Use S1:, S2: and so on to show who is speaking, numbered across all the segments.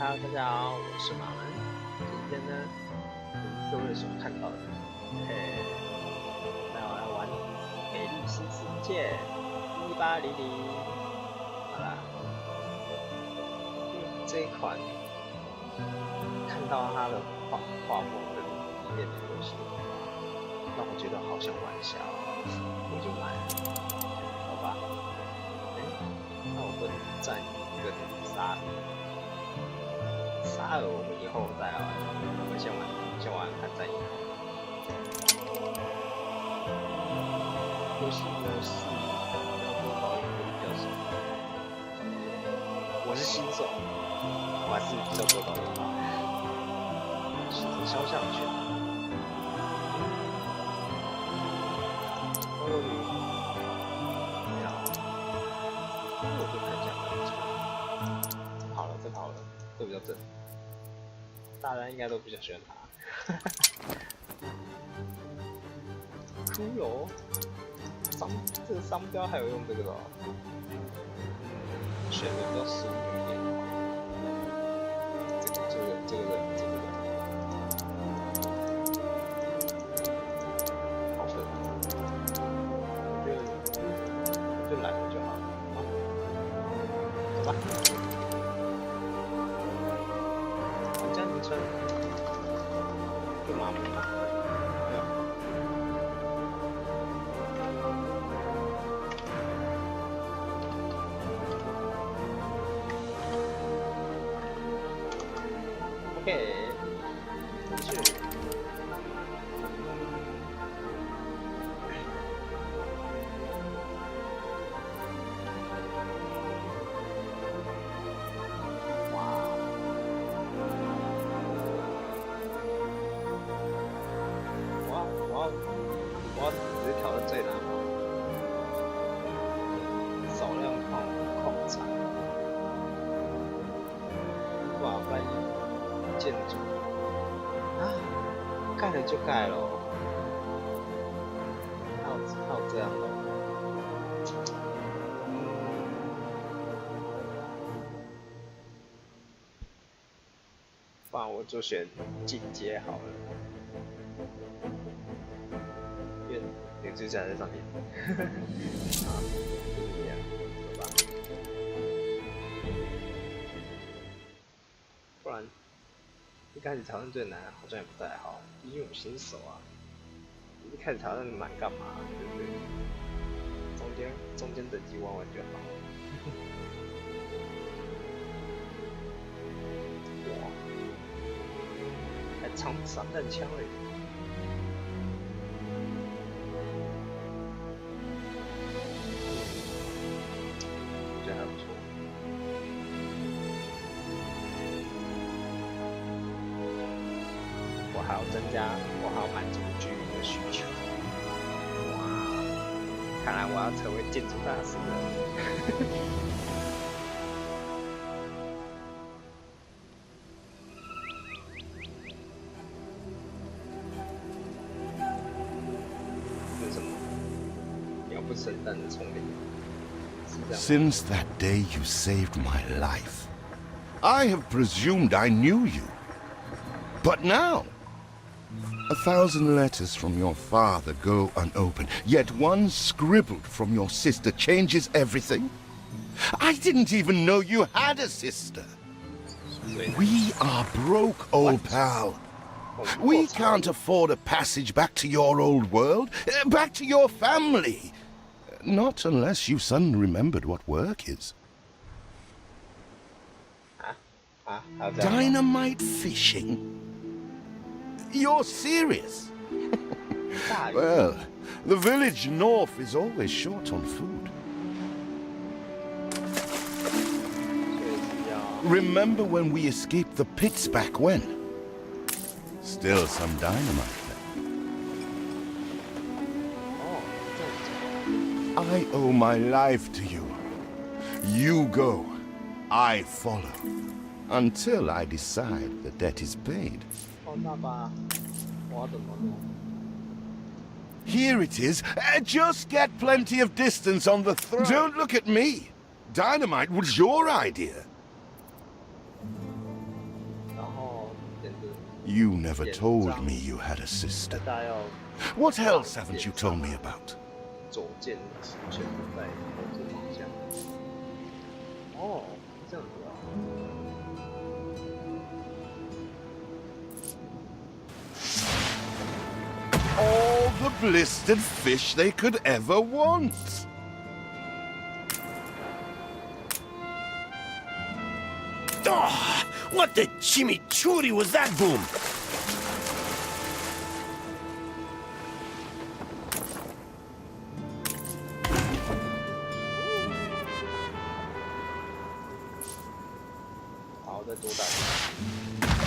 S1: 哈，大家好，我是马门。今天呢，各位所看到的，那我来玩《美丽新世界1800》。好啦，这一款看到它的画风跟里面的游戏，让我觉得好想玩一下，我就买了。好吧，那我不能占一个沙尔，我们以后再来玩。我们先玩看战役。游戏模式要多少也比较少。我是新手，我还是比较多导演吧。选择肖像权。没有。我就看一下。好了，这个好了，这比较正。大家应该都比较喜欢它。骷髅，这个商标还有用这个的哦。选的比较淑女一点。这个人，好粉。就懒就好了。走吧。玩家名称。就麻木嘛，对吧？OK， 去。我要直接挑战最难嘛，少量矿产，哇，翻译建筑啊，盖了就盖了，还有这样的，不然我就选进阶好了。就站在上面，啊，这样，走吧。不然一开始挑战最难，好像也不太好，毕竟我新手啊。一开始挑战难干嘛？对不对？中间等级玩玩就好。哇，还长散弹枪嘞！还要增加，我还要满足居民的需求。哇，看来我要成为建筑大师了。这是什么？鸟不生蛋的丛林。
S2: Since that day you saved my life, I have presumed I knew you. But now, 1,000 letters from your father go unopened, yet one scribbled from your sister changes everything. I didn't even know you had a sister. We are broke, old pal. We can't afford a passage back to your old world, back to your family. Not unless you suddenly remembered what work is. Dynamite fishing? You're serious? Well, the village north is always short on food. Remember when we escaped the pits back when? Still some dynamite there. I owe my life to you. You go, I follow. Until I decide the debt is paid. Here it is. Just get plenty of distance on the throne. Don't look at me. Dynamite was your idea. You never told me you had a sister.
S1: 大家要
S2: What else haven't you told me about?
S1: 左键全部在投资方向。哦，这样子啊。
S2: All the blistered fish they could ever want.
S3: Oh, what the chimichurri was that boom?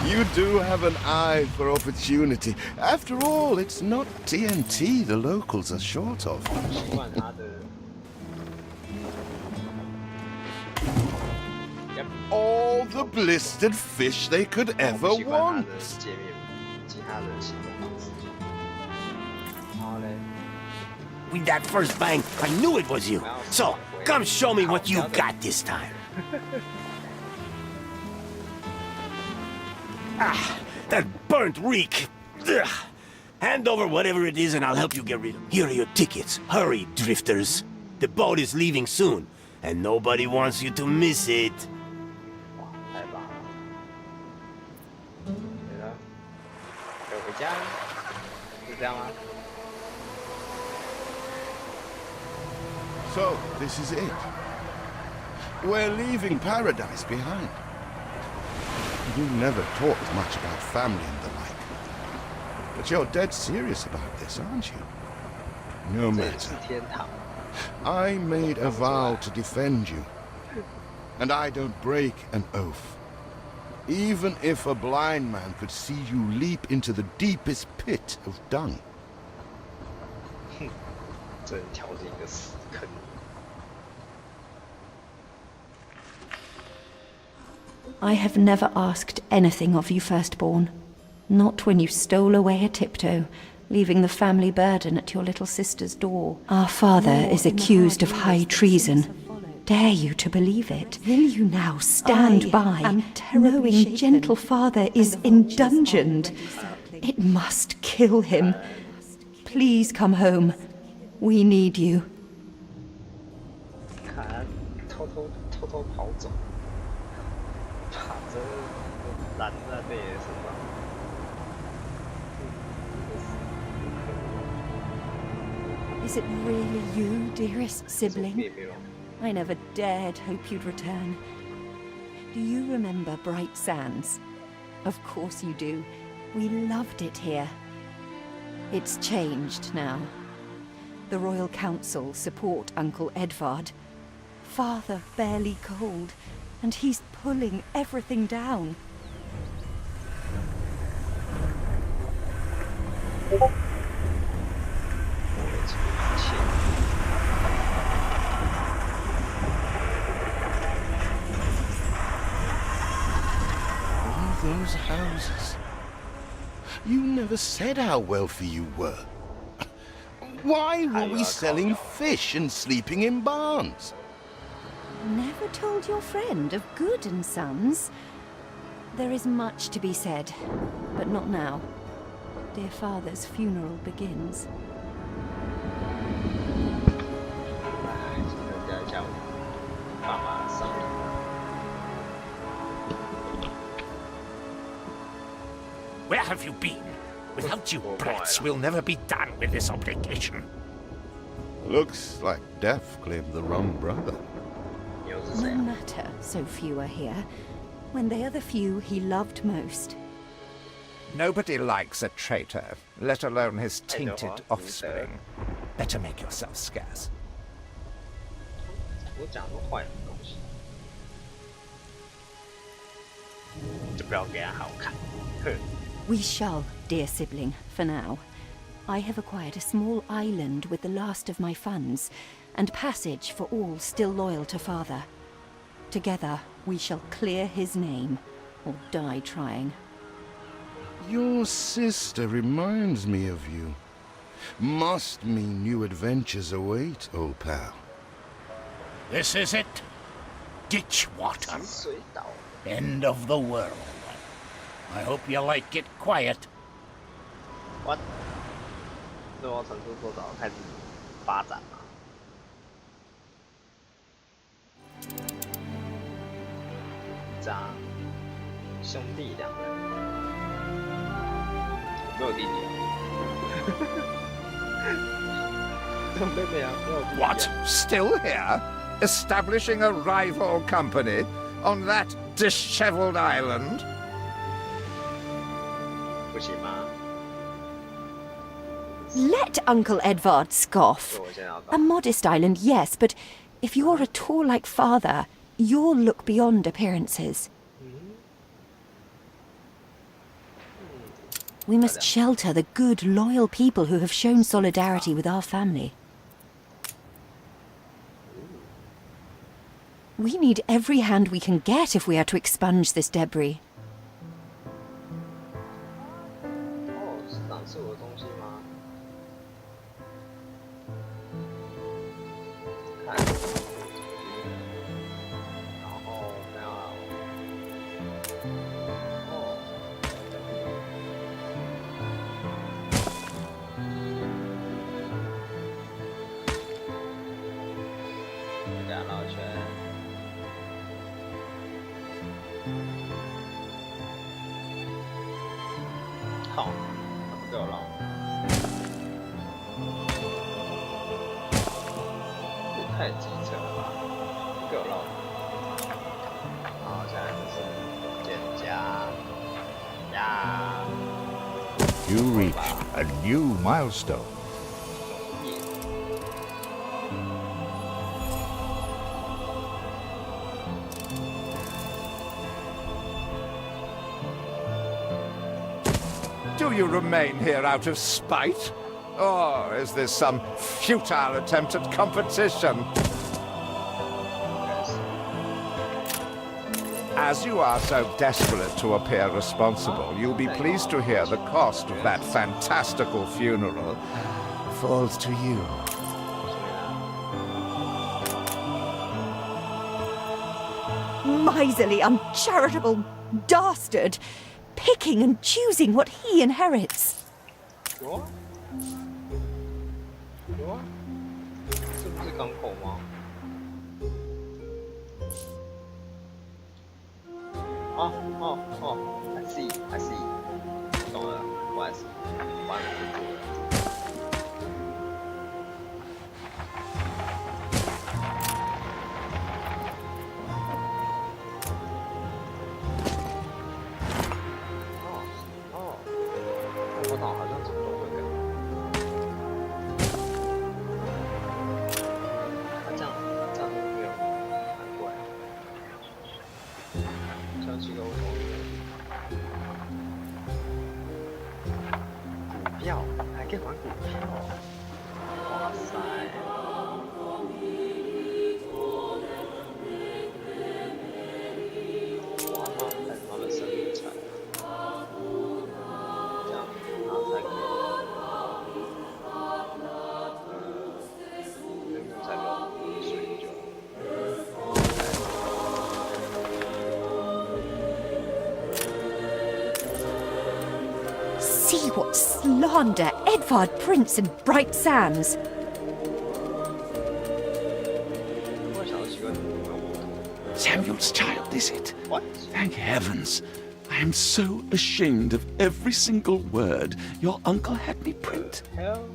S2: You do have an eye for opportunity. After all, it's not TNT the locals are short of.
S1: 习惯他的。
S2: All the blistered fish they could ever
S1: 习惯他
S2: want.
S1: 的界面以及他的行动方式。好嘞。
S3: With that first bang, I knew it was you. So, come show me what you got this time. Ah, that burnt reek. Ugh. Hand over whatever it is and I'll help you get rid of it. Here are your tickets. Hurry, drifters. The boat is leaving soon, and nobody wants you to miss it.
S1: 哇，太棒了！对了，可以回家，是这样吗？
S2: So, this is it. We're leaving paradise behind. You never talked much about family and the like. But you're dead serious about this, aren't you? No
S1: 这也是
S2: matter.
S1: 天堂。
S2: I made a vow to defend you. And I don't break an oath. Even if a blind man could see you leap into the deepest pit of dung.
S1: 这人跳进一个死坑。
S4: I have never asked anything of you, firstborn. Not when you stole away a tiptoe, leaving the family burden at your little sister's door. Our father is accused of high treason. Dare you to believe it? Will you now stand by, knowing gentle father is indungeoned? It must kill him. Please come home. We need you.
S1: 看他偷偷跑走，把这拦在贝爷身上。
S4: Is it really you, dearest
S1: 别
S4: sibling?
S1: 没有。
S4: I never dared hope you'd return. Do you remember Bright Sands? Of course you do. We loved it here. It's changed now. The Royal Council support Uncle Edvard. Father barely cold, and he's pulling everything down.
S2: All those houses. You never said how wealthy you were. Why were we selling fish and sleeping in barns?
S4: Never told your friend of Good and Sons? There is much to be said, but not now. Dear father's funeral begins.
S1: 哎，人家叫爸妈伤心。
S3: Where have you been? Without you brats, we'll never be done with this obligation.
S2: Looks like Death claimed the wrong brother.
S1: 又是谁
S4: No
S1: 啊？
S4: matter so few are here, when they are the few he loved most.
S5: Nobody likes a traitor, let alone his
S1: I know,
S5: tainted offspring. Better make yourself scarce.
S1: 我讲的坏的东西，就不要给他好看。哼。
S4: We shall, dear sibling, for now. I have acquired a small island with the last of my funds, and passage for all still loyal to father. Together, we shall clear his name, or die trying.
S2: Your sister reminds me of you. Must mean new adventures await, old pal.
S3: This is it. Ditch water.
S1: 水岛。
S3: End of the world.
S5: I hope you like it quiet.
S1: What？ 最后程度多少开始发展嘛？家兄弟两人，没有弟弟啊。没有妹妹啊，没有弟弟啊。
S5: What? Still here? Establishing a rival company on that disheveled island?
S1: 不行吗？
S4: Let Uncle Edvard scoff. A modest island, yes, but if you're at all like father, you'll look beyond appearances. We must shelter the good, loyal people who have shown solidarity with our family. We need every hand we can get if we are to expunge this debris.
S1: 哦，市长是我的东西吗？看，然后没有啊。哦，给他绕一圈。 好，他不给我绕，这太机车了吧！不给我绕。好，现在就是减加呀。
S2: You reached a new milestone.
S5: Do you remain here out of spite? Or is this some futile attempt at competition? As you are so desperate to appear responsible, you'll be pleased to hear the cost of that fantastical funeral falls to you.
S4: Miserly, uncharitable dastard! Picking and choosing what he inherits.
S1: 有啊，有啊，是不是港口吗？哦哦哦 ，I see I see， 我懂了，不好意思，完了不做了。 我脑好像怎么都会改。这样都没有，难怪。想起个我同学，股票还可以玩股票，哇塞！哇，他们生意财。
S4: See what slander Edvard Prince and Bright Sands.
S6: Samuel's child, is it?
S1: What?
S6: Thank heavens. I am so ashamed of every single word your uncle had me print.
S1: Hell?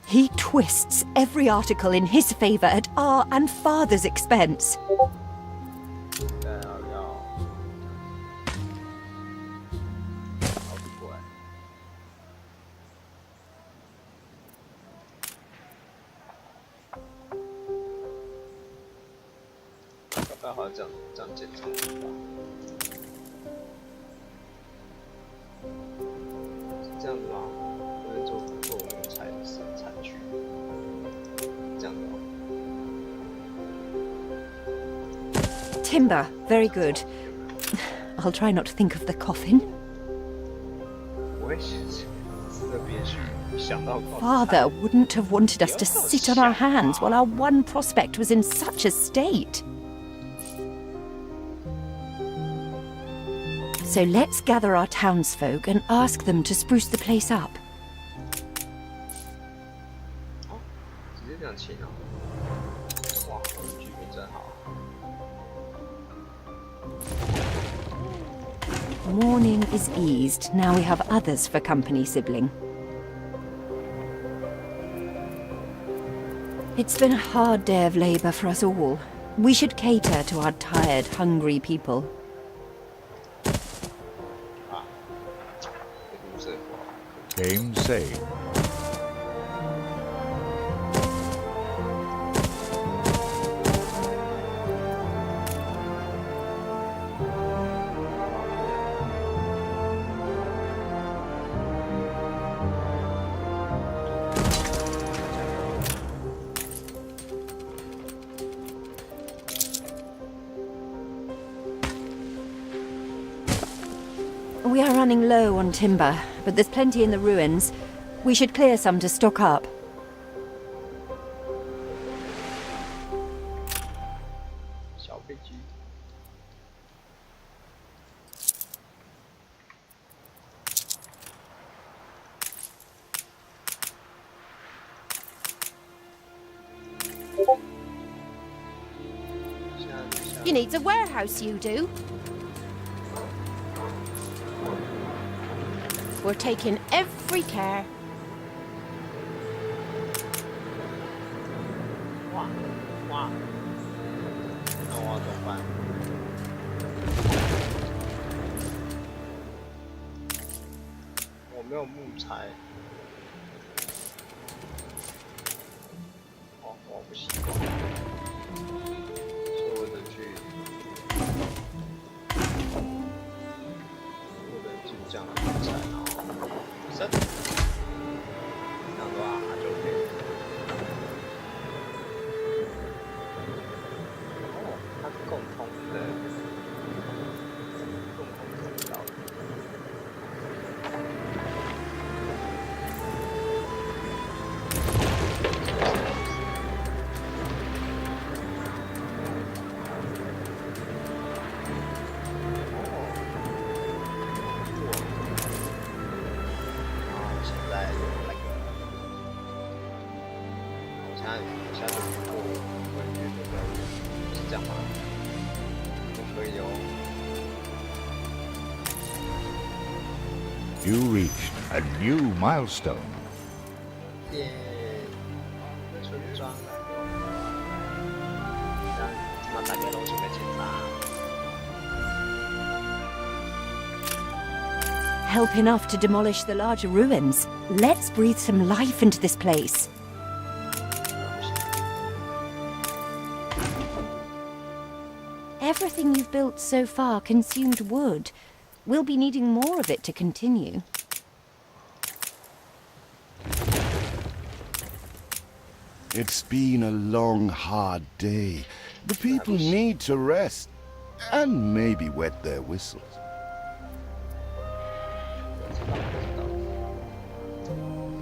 S4: He twists every article in his favour at our and father's expense. Timber, very good. I'll try not to think of the coffin. Father wouldn't have wanted us to sit on our hands while our one prospect was in such a state. So let's gather our townsfolk and ask them to spruce the place up.
S1: 哦，直接这样请哦。哇，剧本真好。
S4: Mourning is eased. Now we have others for company, sibling. It's been a hard day of labor for us all. We should cater to our tired, hungry people.
S1: 啊，这个不是不好。
S5: Game saved.
S4: We are running low on timber, but there's plenty in the ruins. We should clear some to stock up.
S1: 小飞机。
S4: You need a warehouse, you do. We're taking every care.
S1: 哇哇，那我要怎么办？我没有木材。哦，我不习惯，所以我得去，我得进这样的木材，然后生，这样的话它就可以。 它是共通的，共通通道。现在有那个，我现在就过文具那个，是这样吗？
S5: You reached a new milestone.
S1: 耶，村庄，那大概拢准备检查。
S4: Help enough to demolish the larger ruins. Let's breathe some life into this place. Everything you've built so far consumed wood. We'll be needing more of it to continue.
S2: It's been a long, hard day. The people need to rest and maybe wet their whistles.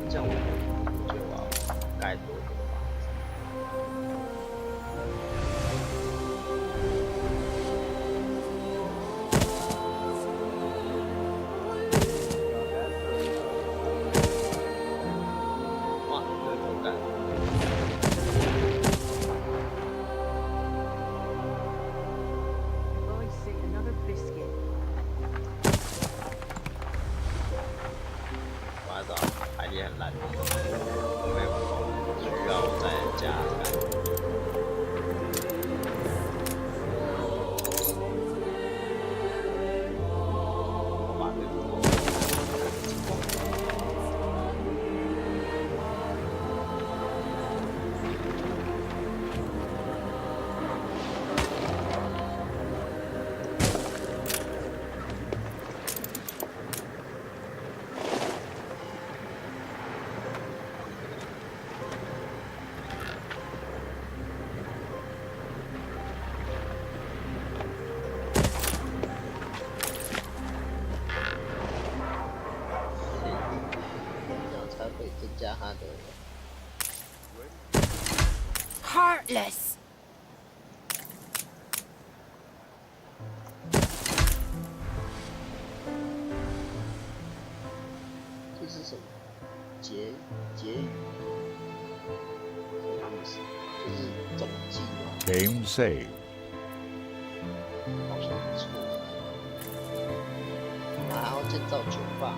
S1: 这样我就要盖多个房子。 哇，这个口感。我知道排列很烂，我没有空，需要再加盖。我把这个。 才会增加它的。
S4: Heartless!
S1: 是什么？结语，什么意思？就是总计嘛。
S5: Game saved.
S1: 好像不错。然后建造酒吧。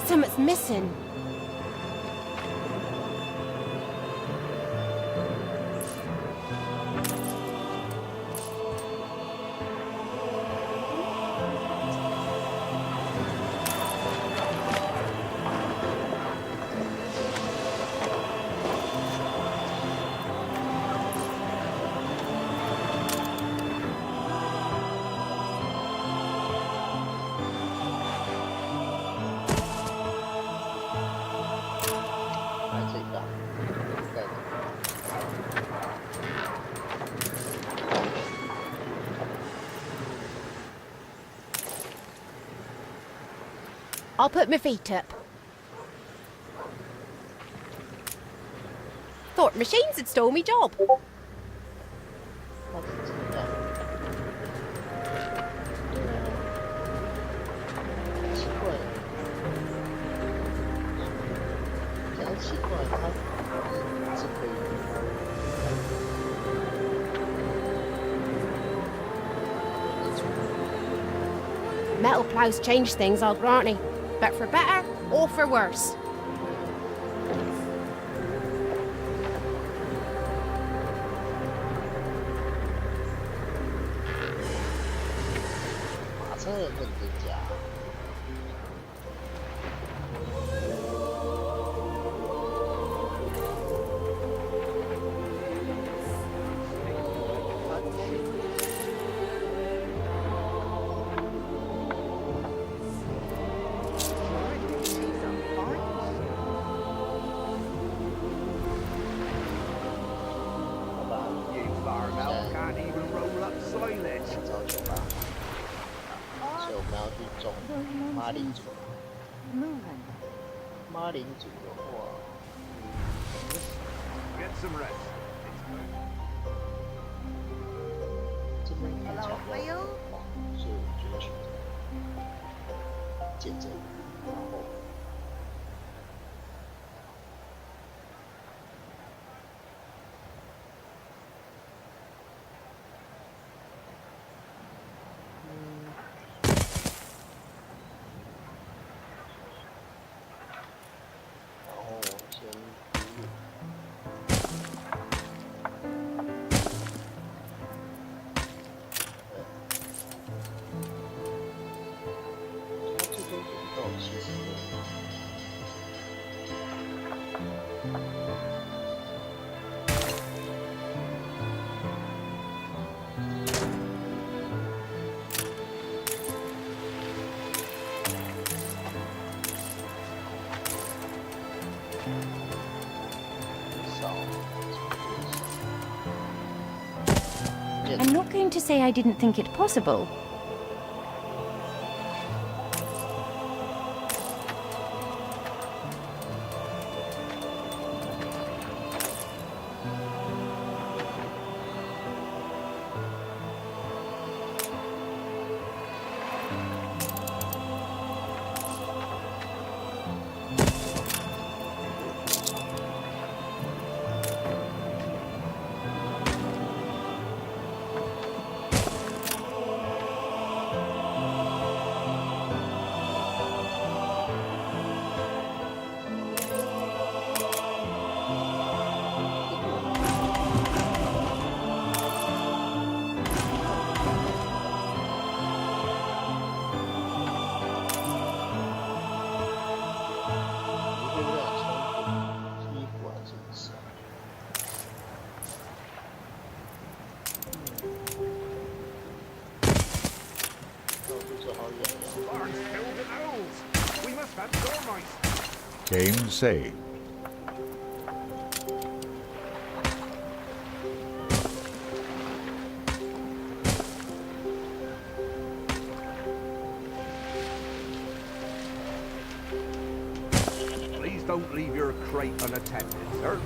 S7: Something's missing. I'll put my feet up. Thought machines had stole me job.
S1: 那是怎样？奇怪，这样奇怪，它是可以。
S7: Metal plows change things, I'll grant ye. But for better or for worse.
S1: 马车的认真假？马铃组，马铃组的话，这边看起来比较黄，所以我觉得选择见证，然后。其实
S4: I'm not going to say I didn't think it possible.
S5: Game saved.
S8: Please don't leave your crate unattended, sir.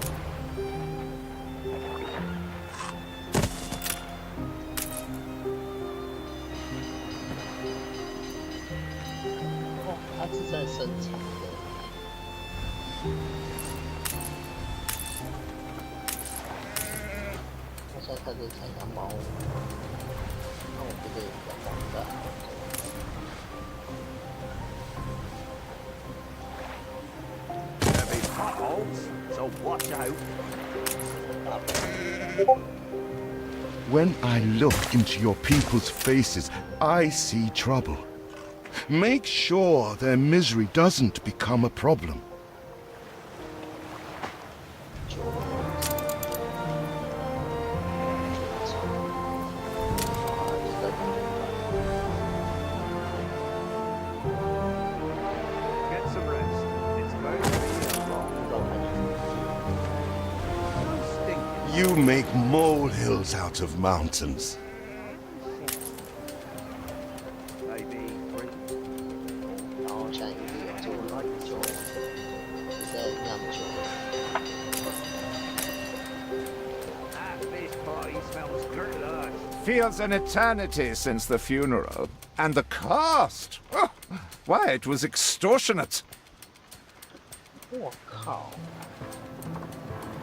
S1: Oh, 它是在生产的。它现在开始产羊毛，那我这个羊毛大。
S8: There'll be potholes, so watch out.
S2: When I look into your people's faces, I see trouble. Make sure their misery doesn't become a problem.
S8: Get some rest. It's going to be a long
S2: You make molehills out of mountains.
S8: maybe
S1: 然后下一个就在酿酒。
S8: that fish pie smells good.
S5: Feels an eternity since the funeral. And the cost! Oh, why, it was extortionate.
S1: 我靠！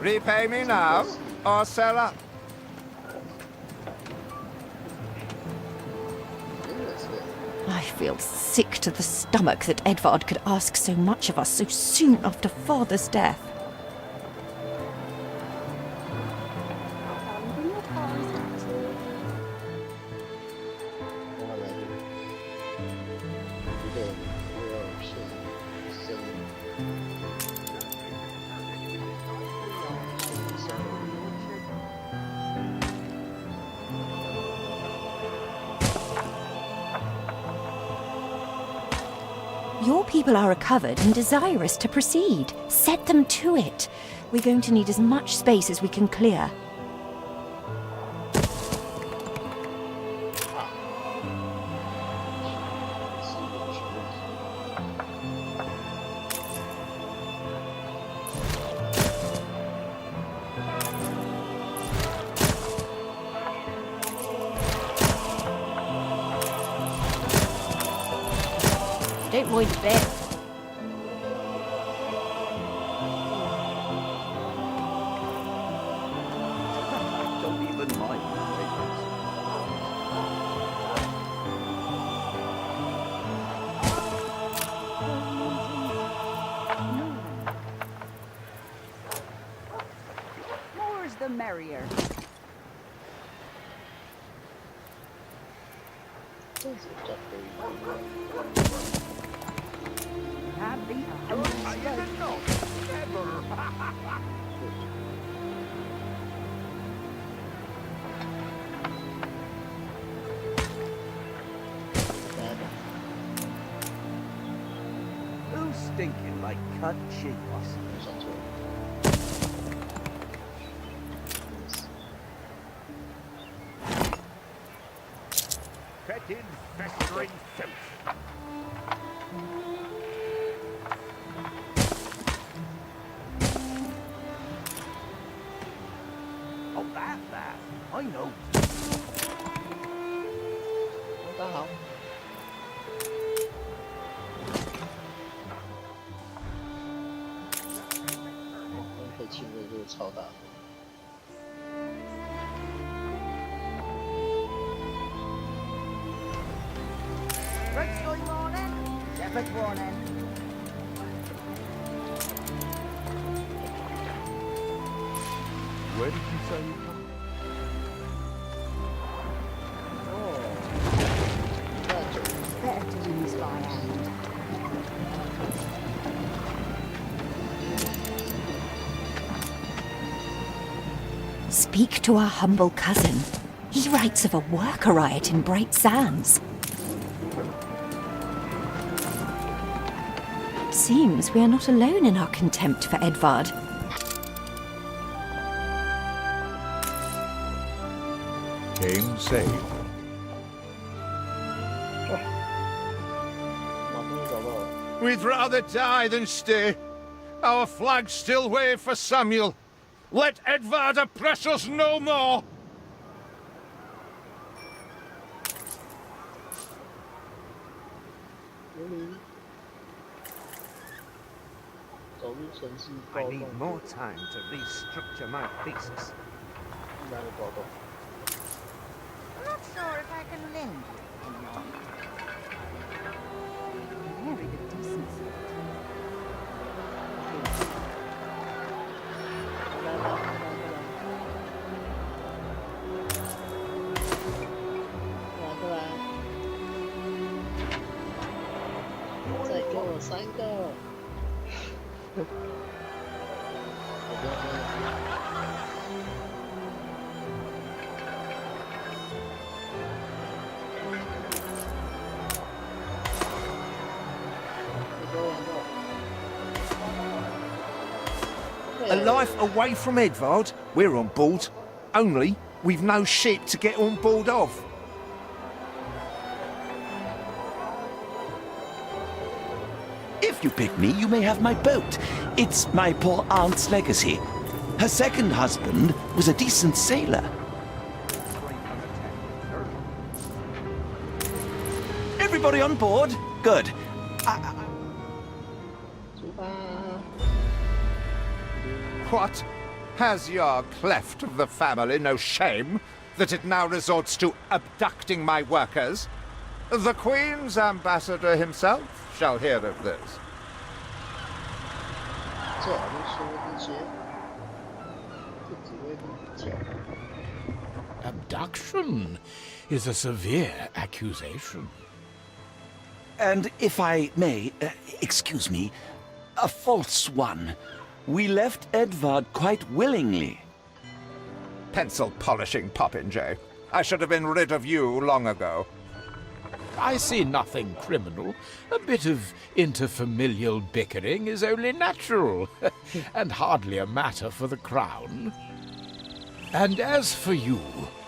S5: Repay me now, or sell up.
S1: 真的是。
S4: I feel sick to the stomach that Edvard could ask so much of us so soon after father's death. Your people are recovered and desirous to proceed. Set them to it. We're going to need as much space as we can clear. Don't mind a bit.
S8: Don't even mind.
S9: More's the merrier.
S1: 这是比较可以。
S9: Happy
S8: I didn't know. Ever. Who's stinking like cut cheese?
S1: 上错。
S8: Fetid, festering filth. Oh, that. I know.
S1: 大家好。可以亲热度超大。
S9: Red soy morning. Shepherd's warning.
S8: Where did you say you come?
S9: Better to do this by hand.
S4: Speak to our humble cousin. He writes of a worker riot in Bright Sands. seems we are not alone in our contempt for Edvard.
S5: Game saved.
S1: 哇，终于找到了。
S5: We'd rather die than stay. Our flags still wave for Samuel. Let Edvard oppress us no more.
S1: 琉璃，走入城市
S8: I
S1: 暴
S8: need
S1: 动，
S8: more time to restructure my thesis.
S1: 一般的暴动。
S9: I'm not sure if I can lend you any longer. Very good decency.
S1: 来来来来来，过来，再给我3个。我不要这样。
S3: A life away from Edvard? We're on board. Only, we've no ship to get on board of.
S6: If you pick me, you may have my boat. It's my poor aunt's legacy. Her second husband was a decent sailor. Everybody on board? Good.
S1: 出发。
S5: What? Has your cleft of the family no shame that it now resorts to abducting my workers? The Queen's ambassador himself shall hear of this.
S1: 最好就说这些，这只会比较。
S10: Abduction is a severe accusation.
S6: And if I may, excuse me, a false one. We left Edvard quite willingly.
S5: Pencil polishing popinjay. I should have been rid of you long ago.
S10: I see nothing criminal. A bit of interfamilial bickering is only natural, and hardly a matter for the crown. And as for you,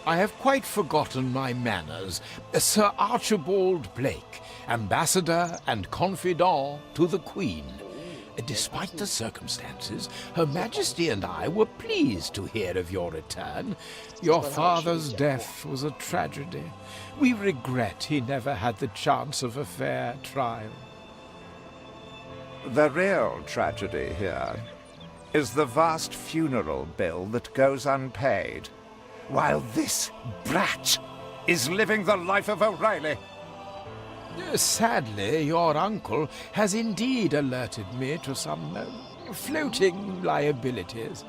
S10: I have quite forgotten my manners. Sir Archibald Blake, ambassador and confidant to the Queen. Despite the circumstances, Her Majesty and I were pleased to hear of your return. Your father's death was a tragedy. We regret he never had the chance of a fair trial.
S5: The real tragedy here is the vast funeral bill that goes unpaid, while this brat is living the life of O'Reilly.
S10: Sadly, your uncle has indeed alerted me to some floating liabilities.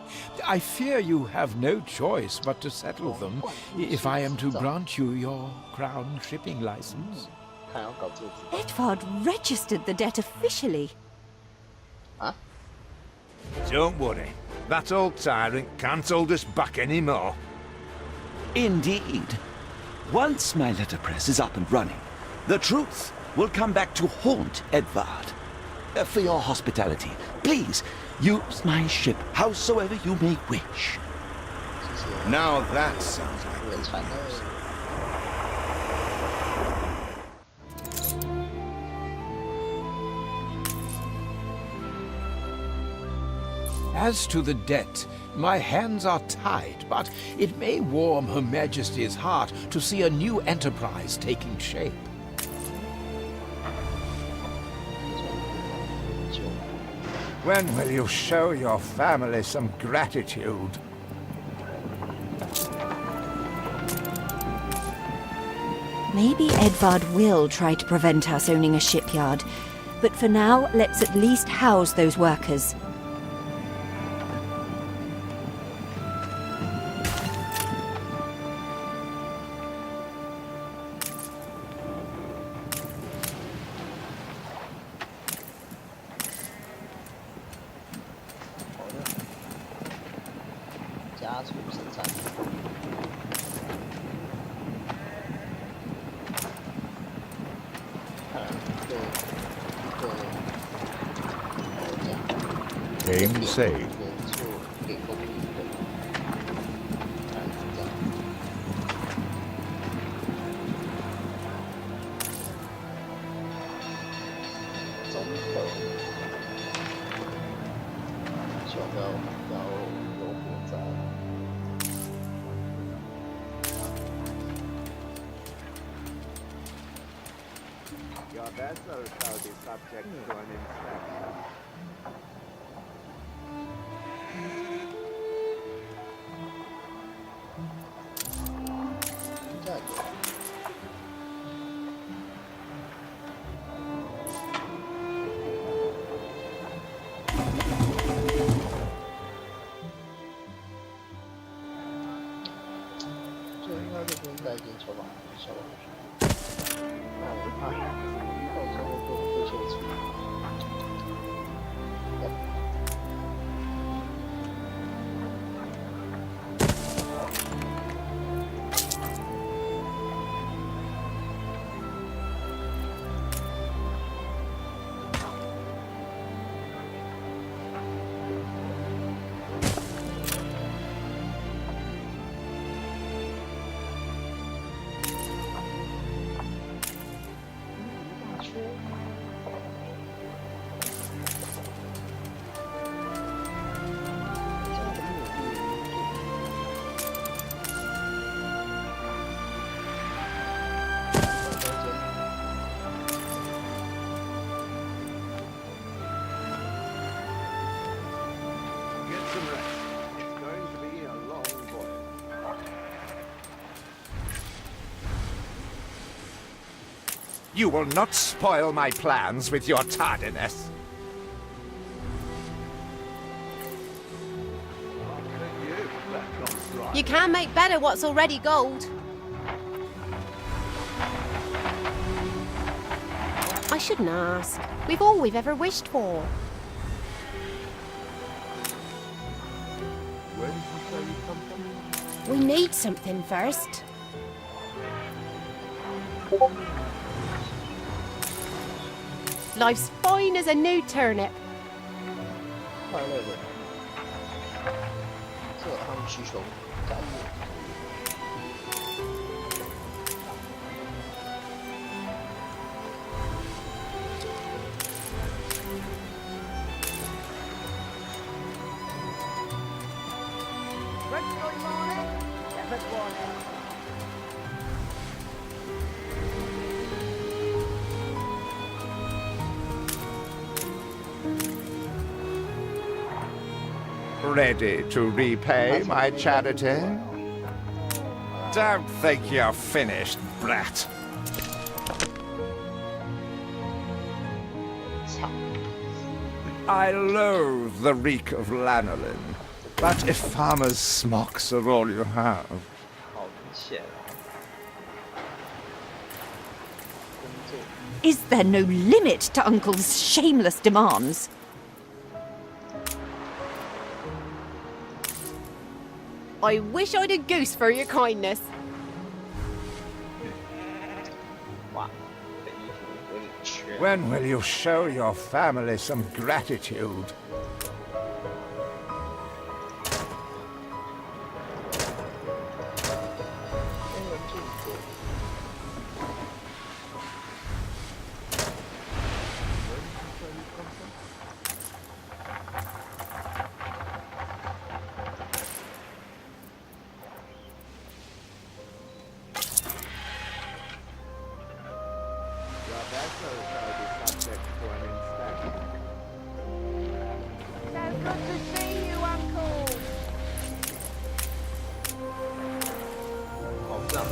S10: I fear you have no choice but to settle them if I am to grant you your crown shipping license.
S1: 还要搞戒指
S4: Edvard registered the debt officially.
S1: 啊？
S3: Don't worry. That old tyrant can't hold us back anymore.
S6: Indeed. Once my letterpress is up and running, the truth will come back to haunt Edvard. For your hospitality, please use my ship howsoever you may wish.
S1: 谢谢。
S2: Now that sounds like
S1: 我传了。
S10: As to the debt, my hands are tied, but it may warm Her Majesty's heart to see a new enterprise taking shape.
S5: When will you show your family some gratitude?
S4: Maybe Edvard will try to prevent us owning a shipyard, but for now, let's at least house those workers.
S5: Game saved.
S1: 给过的一个，大概是这样。中等，小到有复杂。
S8: Your vessel shall be subject to an inspection.
S1: 价格。这应该就不用带进球吧，小老鼠。那我怕到时候就会秀出。
S8: Get some rest. It's going to be a long voyage.
S5: You will not spoil my plans with your tardiness.
S7: You can't make better what's already gold. I shouldn't ask. We've all we've ever wished for.
S8: Where did you say you come from?
S7: We need something first. Life's fine as a new turnip.
S1: 快乐的，这他们需求感觉。
S5: Ready to repay my charity? Don't think you're finished, brat.
S1: 操！
S5: I loathe the reek of lanolin, but if farmers' smocks are all you have,
S1: 好明显啊！工作
S4: Is there no limit to Uncle's shameless demands?
S7: I wish I'd a goose for your kindness.
S1: 哇，你的衣服有点缺。
S5: when will you show your family some gratitude?
S8: Your vessel shall be subject to an inspection.
S9: So good to see you, Uncle.
S1: 好脏啊！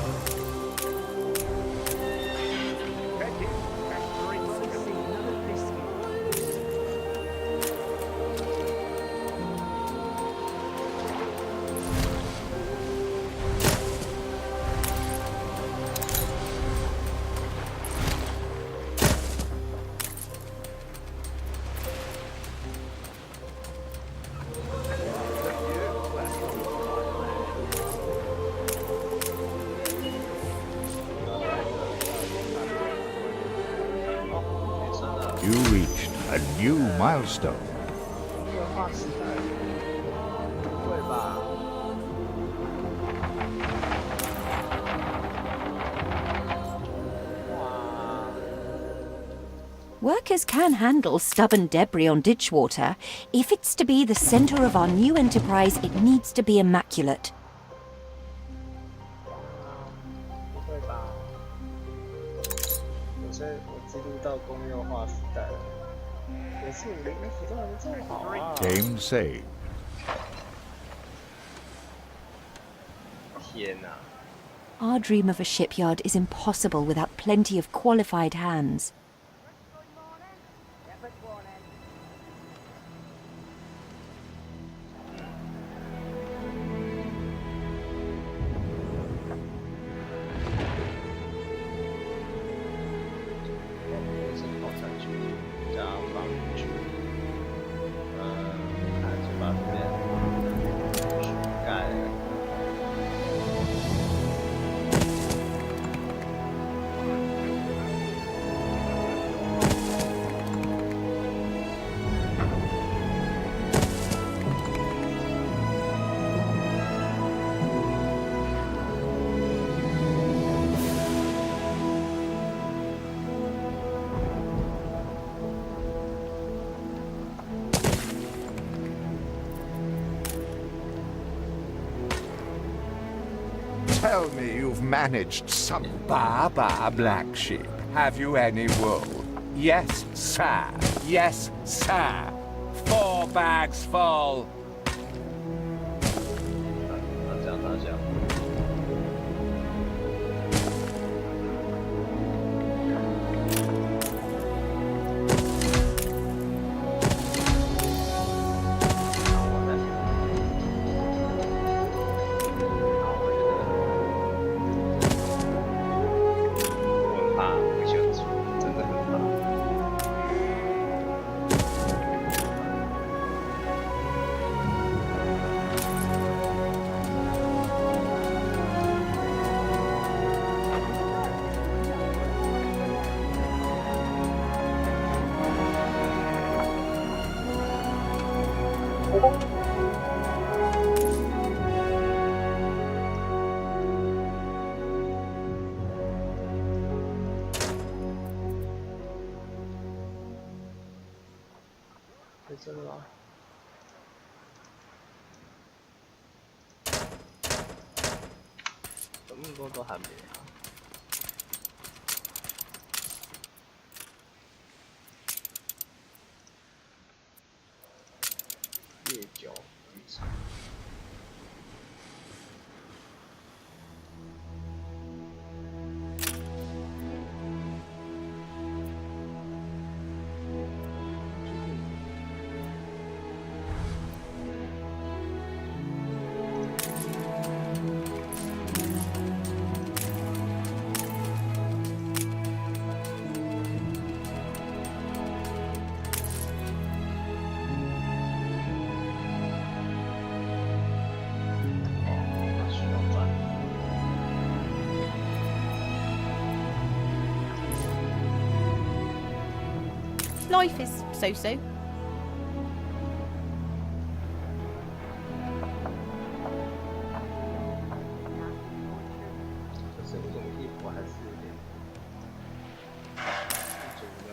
S5: You reached a new milestone.
S1: 化时代，不会吧？
S4: Workers can handle stubborn debris on ditch water. If it's to be the center of our new enterprise, it needs to be immaculate.
S1: 不会吧？我进入到工业化时代了，也是50的服装人做好啊。
S5: Game saved.
S1: 天哪！
S4: Our dream of a shipyard is impossible without plenty of qualified hands.
S5: Tell me you've managed some Baba black sheep. Have you any wool? Yes, sir. Yes, sir. 4 bags full.
S1: 他讲。在这了，怎么多都还没啊？夜酒渔场。
S7: Life is so-so.
S1: 可是为什么衣服还是有点不足呢？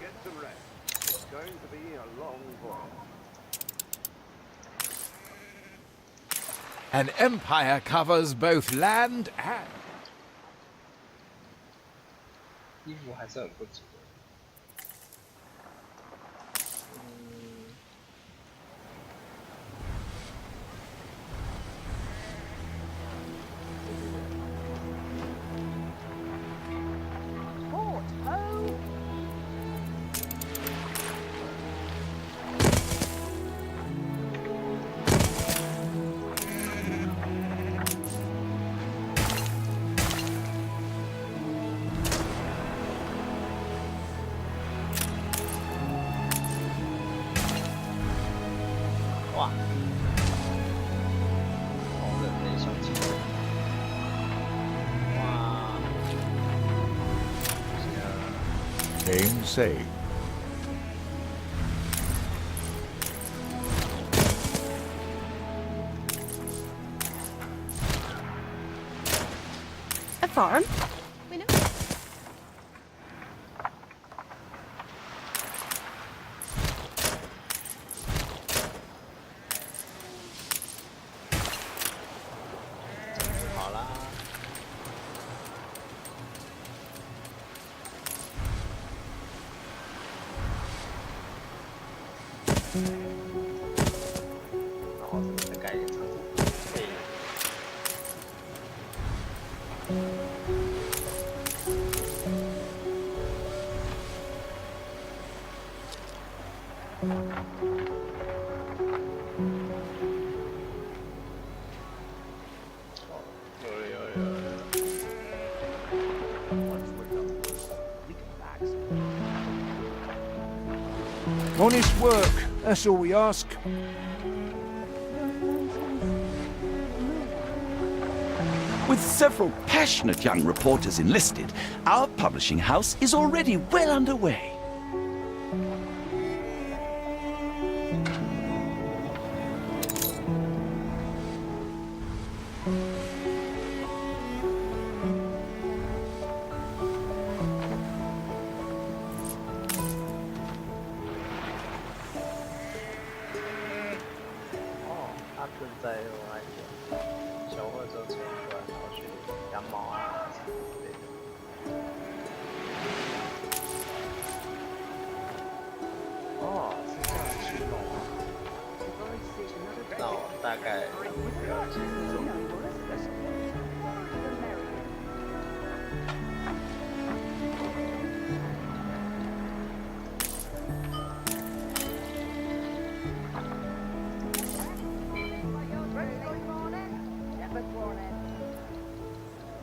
S8: Get some rest. It's going to be a long voyage.
S10: An empire covers both land and...
S1: 衣服还是很不足的。
S9: Port ho!
S1: 哇！好人类小气。哇！不行啊！
S2: Staying safe.
S7: A farm? We know.
S1: 好啦，然后再盖一点仓库，可以。
S5: Honest work, that's all we ask.
S6: With several passionate young reporters enlisted, our publishing house is already well underway.
S1: 大概了解。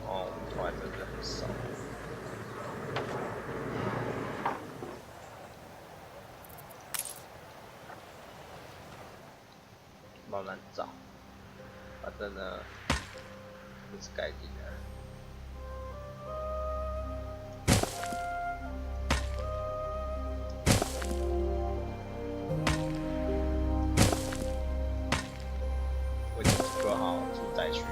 S1: 哦，我还真的很少。慢慢找，反正呢，就是盖定了。我已经做好住宅区了。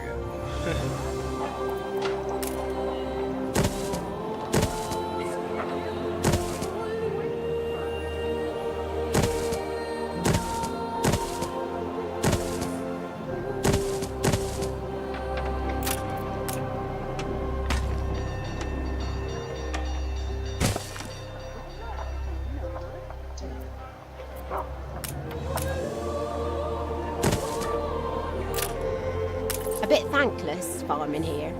S7: A bit thankless farming here.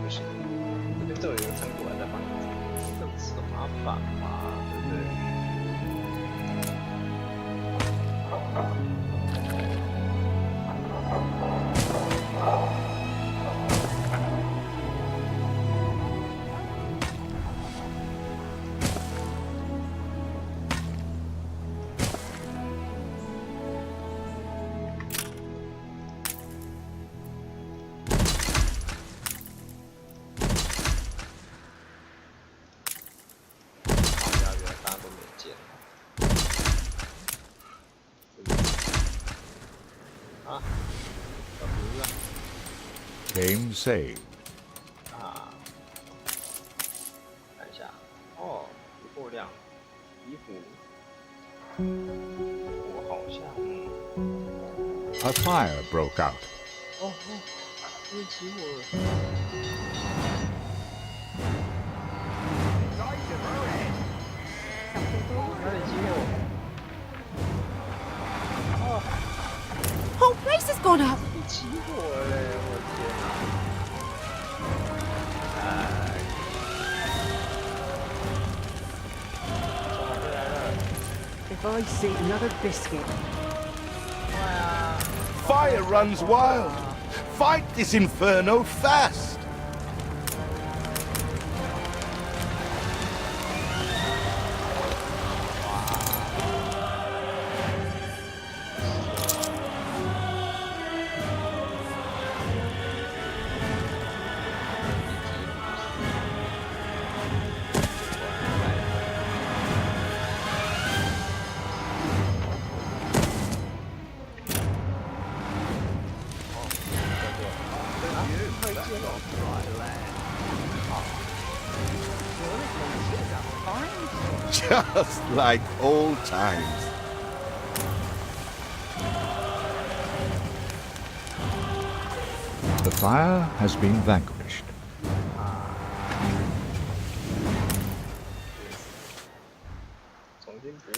S7: 不行，这边这有一个仓库还在放，这不是很麻烦嘛，对不对？大家都没见。
S5: became saved.
S1: 啊，看一下，哦，不够亮，衣服，我好像，A
S5: fire broke out.
S1: 哦，别起火了。哪里起火？
S7: Whole place has gone up.
S1: 起火嘞！我天哪！怎么回来了？
S9: If I see another biscuit.
S1: 快啊！
S2: Fire runs wild. Fight this inferno fast. Just like old times.
S5: The fire has been vanquished.
S1: 重新补。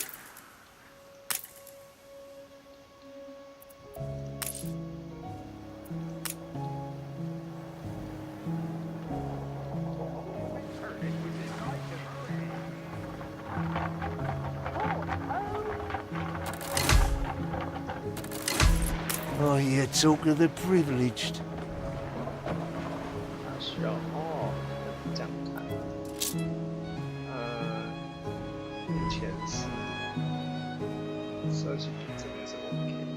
S6: Oh, you talk of the privileged.
S1: 需要哦，这样看，目前是设计这边是 OK 的。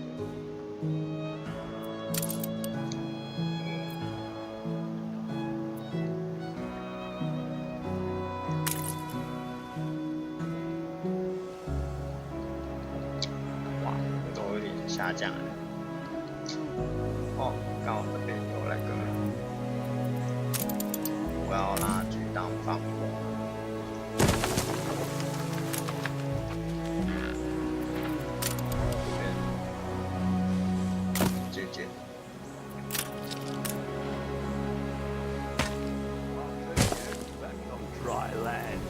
S1: 哇，都有点下降了。哦，刚好这边有那个。 我要拿去当放火。这边，姐姐。
S3: Dry land.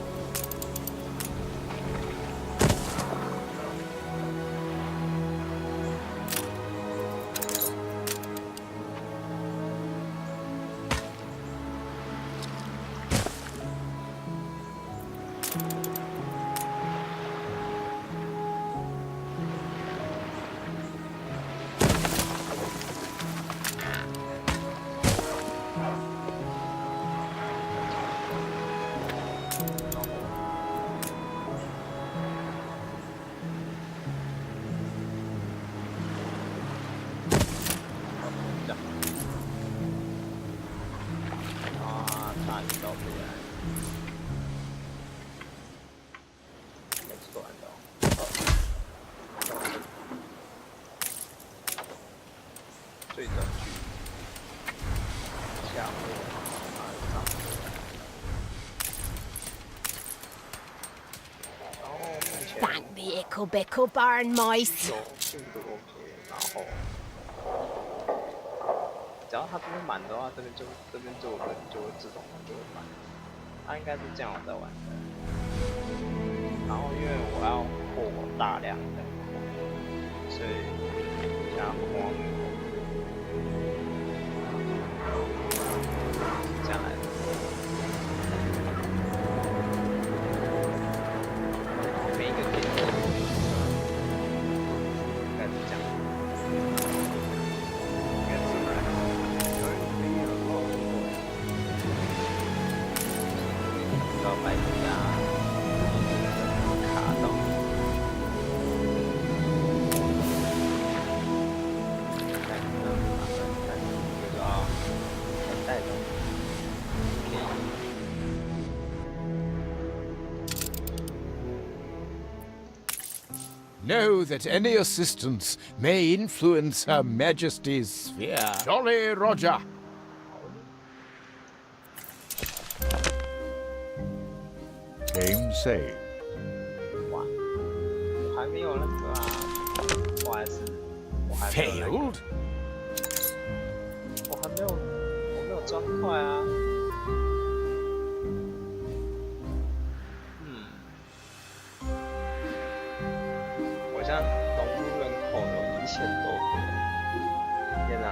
S1: 对着去下面上，然后目前
S7: Thank the ickle-bickle barn mice.
S1: 有进度 OK， 然后只要它这边满的话，这边就人就会自动就会满，它应该是这样在玩的。然后因为我要破大量的，所以加光。 这样来的，每一个点应该是这样，应该是这样。不要白家卡到。带走。
S10: Know that any assistance may influence Her Majesty's sphere. Jolly Roger.
S2: Game save.
S1: 哇，我还没有那个啊，我还没有、那个、
S10: Failed?
S1: 我没有砖块啊。我现在农户人口有1000多个，天哪！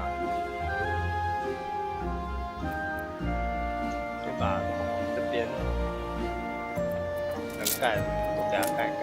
S1: 就把这边能盖的都给它盖盖。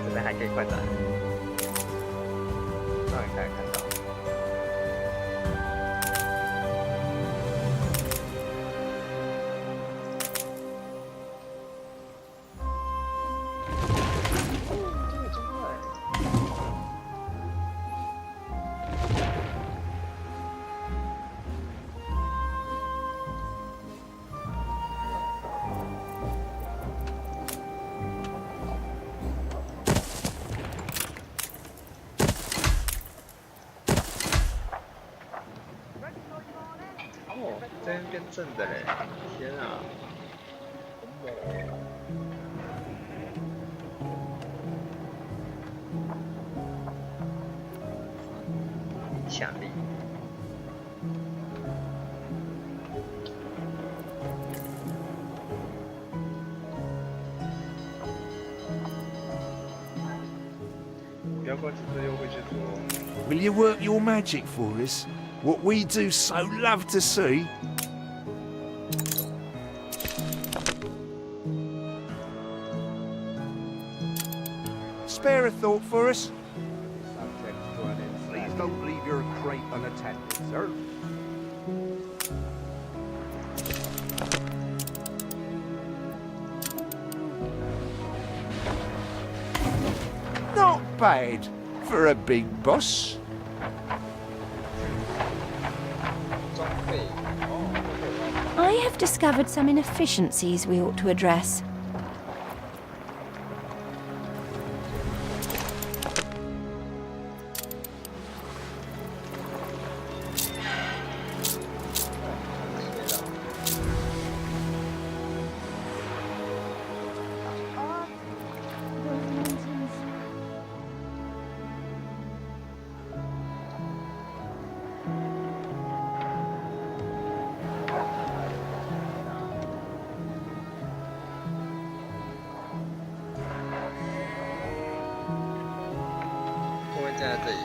S1: 这边还可以快转，让你看到。哦，这边变正的嘞！天啊，好猛哦！影响力。不要过几次又会去做。
S5: Will you work your magic for us? What we do so love to see. Spare a thought for us?
S8: Please don't leave your crate unattended, sir.
S5: Not bad for a big boss.
S1: 装备哦，
S4: I have discovered some inefficiencies we ought to address.
S1: 在这里。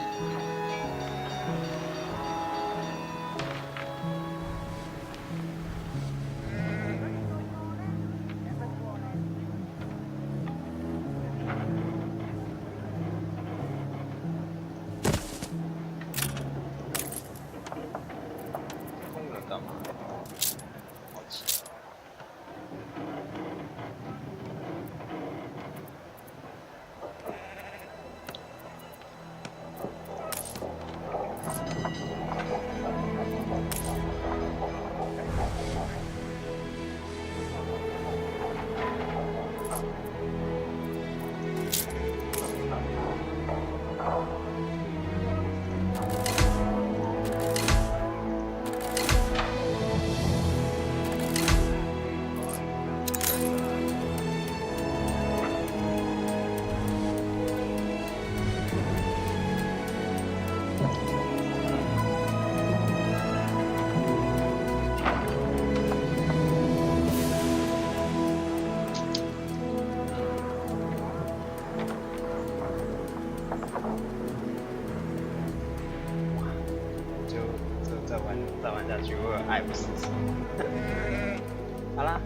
S1: 工人干嘛？好奇。再玩下去会爱不释手。好啦，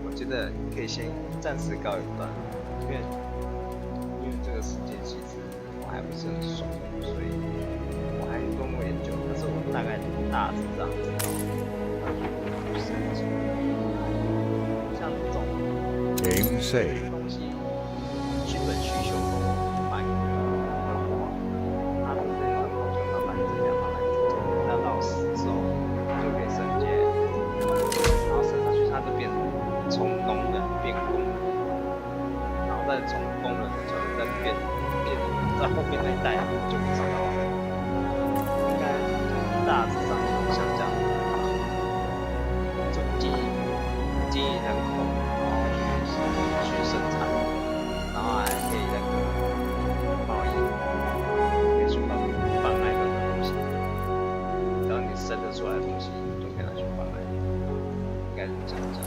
S1: 我觉得可以先暂时告一段，因为这个世界其实我还不是很熟，所以我还多做研究，但是我大概大致上知道，像这种
S2: Game save.
S1: 东西，人变工人，然后再从工人转再变在后面那一代就不知道了，应该大致上像这样，就经营人口，然后去生产，然后还可以那个贸易，可以去贩卖任何东西，只要你生得出来的东西，你就可以拿去贩卖，应该是这样讲。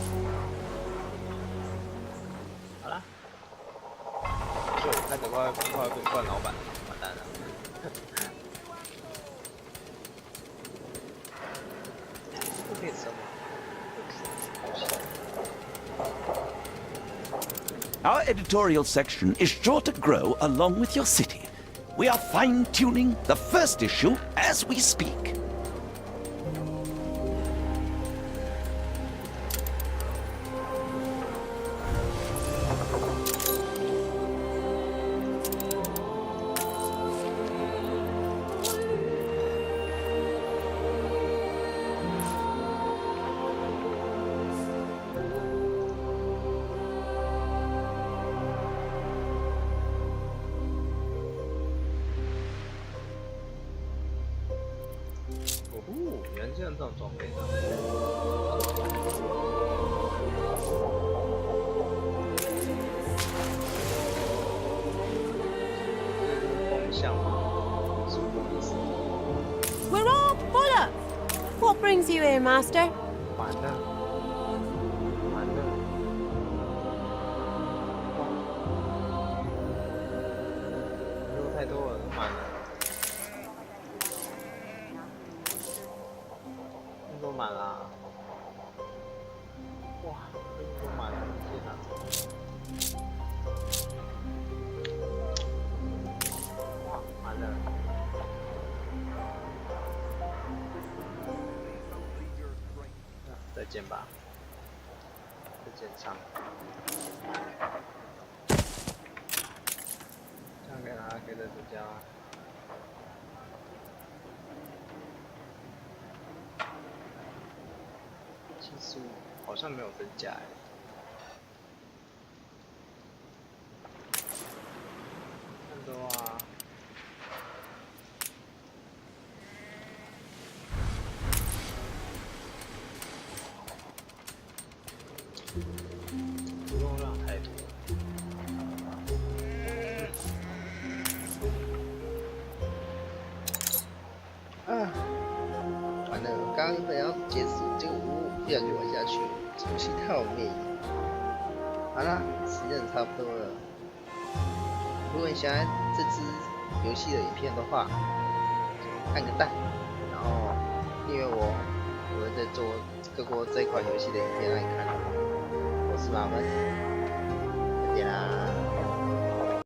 S1: 好啦，就开始快变惯老板，完蛋了。这可以吃吗？
S6: Our editorial section is sure to grow along with your city. We are fine-tuning the first issue as we speak.
S1: 原来这样这种装备的。风向吗？什么意思？
S7: We're all full of. What brings you here, Master?
S1: 完了，完了，哇，太多了，满了。 都满了，哇，都满了，天哪！哇，满了。再见吧，再见仓。这样可以再增加。 75好像没有增加哎，看的话，不用让太多。完了，刚刚本要结束，结果不小心玩下去，这游戏太有魅力。好啦，时间差不多了。如果你喜欢这支游戏的影片的话，按个赞，然后订阅我，我会再做各国这款游戏的影片让你看。我是马芬，再见啦。